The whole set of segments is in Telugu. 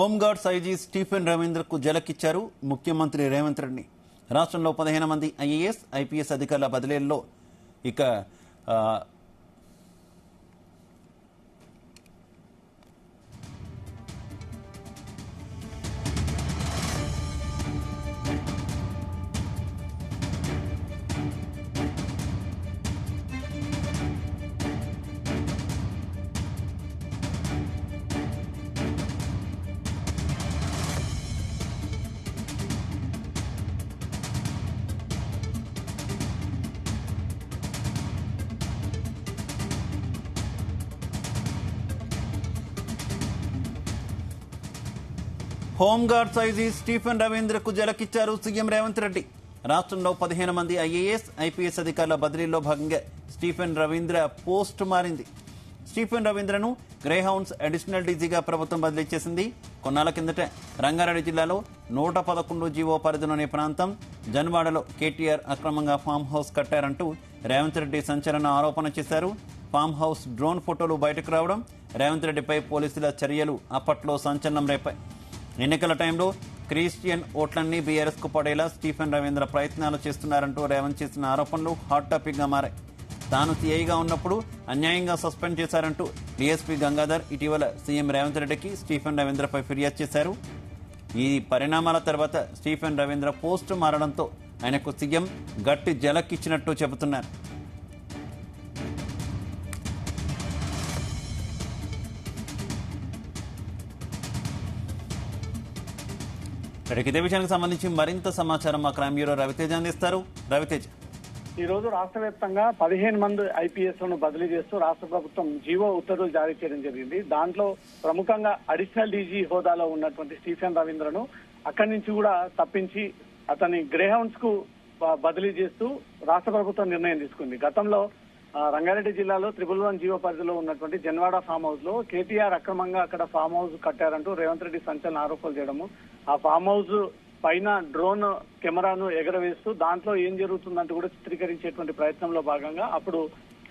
హోంగార్డ్స్ ఐజీ స్టీఫెన్ రవీంద్రకు జలకిచ్చారు ముఖ్యమంత్రి రేవంత్ రెడ్డి. రాష్ట్రంలో 15 మంది ఐఏఎస్, ఐపీఎస్ అధికారుల బదిలీల్లో ఇక హోంగార్డ్స్ ఐజీ స్టీఫెన్ రవీంద్రకు జలకిచ్చారు సీఎం రేవంత్ రెడ్డి. రాష్ట్రంలో 15 మంది ఐఏఎస్, ఐపీఎస్ అధికారుల బదిలీలో భాగంగా స్టీఫెన్ రవీంద్ర పోస్ట్ మారింది. స్టీఫెన్ రవీంద్రను గ్రేహౌండ్స్ అడిషనల్ డీజీగా ప్రభుత్వం బదిలీ చేసింది. కొన్నాళ్ల కిందట రంగారెడ్డి జిల్లాలో 111 జీవో పరిధిలోని ప్రాంతం జన్వాడలో కేటీఆర్ అక్రమంగా ఫామ్ హౌస్ కట్టారంటూ రేవంత్ రెడ్డి సంచలన ఆరోపణ చేశారు. ఫామ్ హౌస్ డ్రోన్ ఫోటోలు బయటకు రావడం, రేవంత్ రెడ్డిపై పోలీసుల చర్యలు అప్పట్లో సంచలనం రేపాయి. ఎన్నికల టైంలో క్రిస్టియన్ ఓట్లన్నీ బీఆర్ఎస్ కు పడేలా స్టీఫెన్ రవీంద్ర ప్రయత్నాలు చేస్తున్నారంటూ రేవంత్ చేసిన ఆరోపణలు హాట్ టాపిక్ గా మారాయి. తాను సీఐగా ఉన్నప్పుడు అన్యాయంగా సస్పెండ్ చేశారంటూ డీఎస్పీ గంగాధర్ ఇటీవల సీఎం రేవంత్ రెడ్డికి స్టీఫెన్ రవీంద్రపై ఫిర్యాదు చేశారు. ఈ పరిణామాల తర్వాత స్టీఫెన్ రవీంద్ర పోస్ట్ మారడంతో ఆయనకు సీఎం గట్టి జలక్కిచ్చినట్టు చెబుతున్నారు. ఇదే విషయానికి సంబంధించి మరింత సమాచారం మా క్రైమ్ బ్యూరో రవితేజ అందిస్తారు. రవితేజ, ఈ రోజు రాష్ట్ర వ్యాప్తంగా 15 మంది ఐపీఎస్ లను బదిలీ చేస్తూ రాష్ట్ర ప్రభుత్వం జీవో ఉత్తర్వులు జారీ చేయడం జరిగింది. దాంట్లో ప్రముఖంగా అడిషనల్ డీజీ హోదాలో ఉన్నటువంటి స్టీఫెన్ రవీంద్రను అక్కడి నుంచి కూడా తప్పించి అతని గ్రేహౌండ్స్ కు బదిలీ చేస్తూ రాష్ట్ర ప్రభుత్వం నిర్ణయం తీసుకుంది. గతంలో రంగారెడ్డి జిల్లాలో 111 జీవో పరిధిలో ఉన్నటువంటి జన్వాడ ఫామ్ హౌస్ లో కేటీఆర్ అక్రమంగా అక్కడ ఫామ్ హౌస్ కట్టారంటూ రేవంత్ రెడ్డి సంచలన ఆరోపణలు చేయడము, ఆ ఫామ్ హౌస్ పైన డ్రోన్ కెమెరాను ఎగరవేస్తూ దాంట్లో ఏం జరుగుతుందంటూ కూడా చిత్రీకరించేటువంటి ప్రయత్నంలో భాగంగా అప్పుడు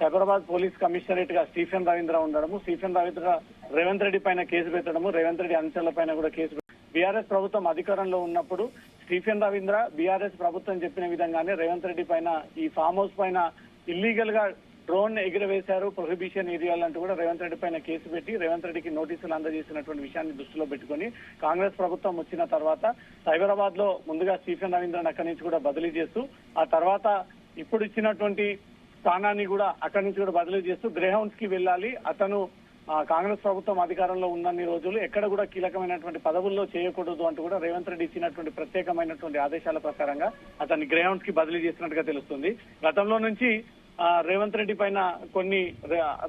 సైబరాబాద్ పోలీస్ కమిషనరేట్ గా స్టీఫెన్ రవీంద్ర ఉండడము, స్టీఫెన్ రవీంద్ర రేవంత్ రెడ్డి పైన కేసు పెట్టడము, రేవంత్ రెడ్డి అనుచరుల పైన కూడా కేసు. బీఆర్ఎస్ ప్రభుత్వం అధికారంలో ఉన్నప్పుడు స్టీఫెన్ రవీంద్ర బీఆర్ఎస్ ప్రభుత్వం చెప్పిన విధంగానే రేవంత్ రెడ్డి పైన ఈ ఫామ్ హౌస్ పైన ఇల్లీగల్ గా డ్రోన్ ఎగురవేశారు, ప్రొహిబిషన్ ఏరియాలంటూ కూడా రేవంత్ రెడ్డి పైన కేసు పెట్టి రేవంత్ రెడ్డికి నోటీసులు అందజేసినటువంటి విషయాన్ని దృష్టిలో పెట్టుకుని కాంగ్రెస్ ప్రభుత్వం వచ్చిన తర్వాత సైబరాబాద్ లో ముందుగా స్టీఫెన్ రవీంద్రను అక్కడి నుంచి కూడా బదిలీ చేస్తూ ఆ తర్వాత ఇప్పుడు ఇచ్చినటువంటి స్థానాన్ని కూడా అక్కడి నుంచి కూడా బదిలీ చేస్తూ గ్రేహౌండ్స్ కి వెళ్ళాలి, అతను కాంగ్రెస్ ప్రభుత్వం అధికారంలో ఉన్నన్ని రోజులు ఎక్కడ కూడా కీలకమైనటువంటి పదవుల్లో చేయకూడదు అంటూ కూడా రేవంత్ రెడ్డి ఇచ్చినటువంటి ప్రత్యేకమైనటువంటి ఆదేశాల ప్రకారంగా అతన్ని గ్రేహౌండ్స్ కి బదిలీ చేసినట్టుగా తెలుస్తుంది. గతంలో నుంచి రేవంత్ రెడ్డి పైన కొన్ని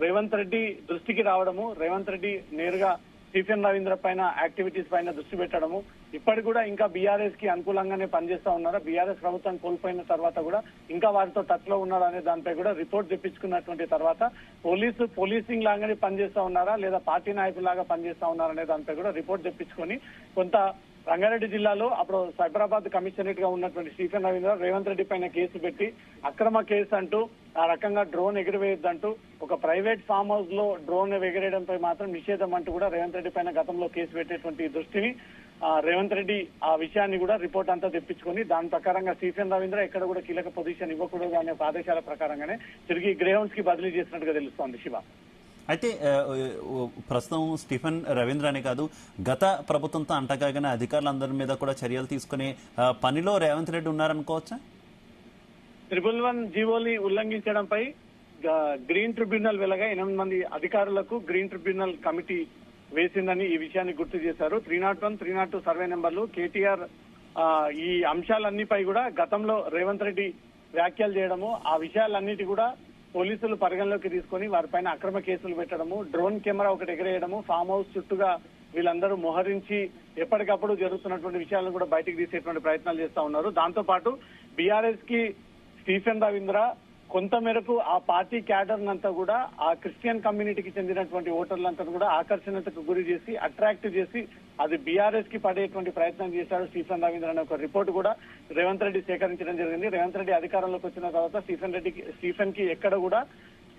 రేవంత్ రెడ్డి దృష్టికి రావడము, రేవంత్ రెడ్డి నేరుగా స్టీఫెన్ రవీంద్ర పైన యాక్టివిటీస్ పైన దృష్టి పెట్టడము, ఇప్పటికి కూడా ఇంకా బీఆర్ఎస్ కి అనుకూలంగానే పనిచేస్తా ఉన్నారా, బీఆర్ఎస్ ప్రభుత్వం కోల్పోయిన తర్వాత కూడా ఇంకా వారితో టచ్ లో ఉన్నారా అనే దానిపై కూడా రిపోర్ట్ తెప్పించుకున్నటువంటి తర్వాత పోలీసింగ్ లాగానే పనిచేస్తా ఉన్నారా లేదా పార్టీ నాయకులాగా పనిచేస్తా ఉన్నారా అనే దానిపై కూడా రిపోర్ట్ తెప్పించుకొని కొంత రంగారెడ్డి జిల్లాలో అప్పుడు సైబరాబాద్ కమిషనరేట్ గా ఉన్నటువంటి స్టీఫెన్ రవీంద్ర రేవంత్ రెడ్డి పైన కేసు పెట్టి అక్రమ కేసు అంటూ ఆ రకంగా డ్రోన్ ఎగురవేయొద్దంటూ ఒక ప్రైవేట్ ఫామ్ హౌస్ లో డ్రోన్ ఎగరేయడంపై మాత్రం నిషేధం అంటూ కూడా రేవంత్ రెడ్డి పైన గతంలో కేసు పెట్టేటువంటి దృష్టిని రేవంత్ రెడ్డి ఆ విషయాన్ని కూడా రిపోర్ట్ అంతా తెప్పించుకొని దాని ప్రకారంగా స్టీఫెన్ రవీంద్ర ఎక్కడ కూడా కీలక పొజిషన్ ఇవ్వకూడదు అనే ఆదేశాల ప్రకారంగానే తిరిగి గ్రేహౌండ్స్ కి బదిలీ చేసినట్టుగా తెలుస్తోంది. శివ, అయితే ప్రస్తుతం స్టీఫెన్ రవీంద్ర అనే కాదు గత ప్రభుత్వంతో అంటగాగిన అధికారులందరి మీద కూడా చర్యలు తీసుకునే పనిలో రేవంత్ రెడ్డి ఉన్నారనుకోవచ్చా? 111 జీవోని ఉల్లంఘించడంపై గ్రీన్ ట్రిబ్యునల్ వెలగా 8 మంది అధికారులకు గ్రీన్ ట్రిబ్యునల్ కమిటీ వేసిందని ఈ విషయాన్ని గుర్తు చేశారు. 301, 302 సర్వే నెంబర్లు కేటీఆర్ ఈ అంశాలన్నిపై కూడా గతంలో రేవంత్ రెడ్డి వ్యాఖ్యలు చేయడము, ఆ విషయాలన్నిటి కూడా పోలీసులు పరిగణలోకి తీసుకుని వారిపైన అక్రమ కేసులు పెట్టడము, డ్రోన్ కెమెరా ఒకటి ఎగరేయడము, ఫామ్ హౌస్ చుట్టూగా వీళ్ళందరూ మోహరించి ఎప్పటికప్పుడు జరుగుతున్నటువంటి విషయాలను కూడా బయటకు తీసేటువంటి ప్రయత్నాలు చేస్తా ఉన్నారు. దాంతో పాటు బీఆర్ఎస్ కి స్టీఫెన్ రవీంద్ర కొంత మేరకు ఆ పార్టీ క్యాడర్ నంతా కూడా ఆ క్రిస్టియన్ కమ్యూనిటీకి చెందినటువంటి ఓటర్లంతా కూడా ఆకర్షణకు గురి చేసి అట్రాక్ట్ చేసి అది బీఆర్ఎస్ కి పడేటువంటి ప్రయత్నం చేశాడు స్టీఫెన్ రవీంద్ర అనే ఒక రిపోర్ట్ కూడా రేవంత్ రెడ్డి సేకరించడం జరిగింది. రేవంత్ రెడ్డి అధికారంలోకి వచ్చిన తర్వాత స్టీఫెన్ కి ఎక్కడ కూడా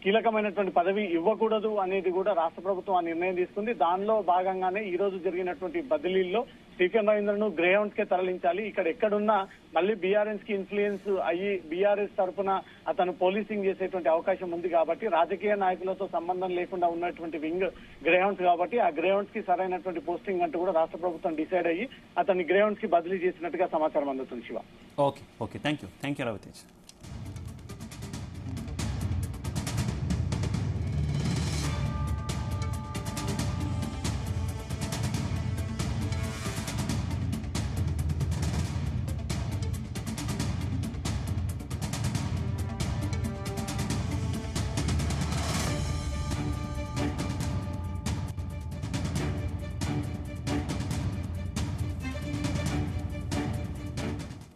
కీలకమైనటువంటి పదవి ఇవ్వకూడదు అనేది కూడా రాష్ట్ర ప్రభుత్వం ఆ నిర్ణయం తీసుకుంది. దానిలో భాగంగానే ఈ రోజు జరిగినటువంటి బదిలీల్లో స్టీఫెన్ రవీంద్రను గ్రేహౌండ్స్ కే తరలించాలి. ఇక్కడ ఎక్కడున్నా మళ్ళీ బీఆర్ఎస్ కి ఇన్ఫ్లుయెన్స్ అయ్యి బీఆర్ఎస్ తరఫున అతను పోలీసింగ్ చేసేటువంటి అవకాశం ఉంది కాబట్టి రాజకీయ నాయకులతో సంబంధం లేకుండా ఉన్నటువంటి వింగ్ గ్రేహౌండ్స్ కాబట్టి ఆ గ్రేహౌండ్స్ కి సరైనటువంటి పోస్టింగ్ అంటూ కూడా రాష్ట్ర ప్రభుత్వం డిసైడ్ అయ్యి అతన్ని గ్రేహౌండ్స్ కి బదిలీ చేసినట్టుగా సమాచారం అందుతుంది. Shiva. Okay thank you Ravitej.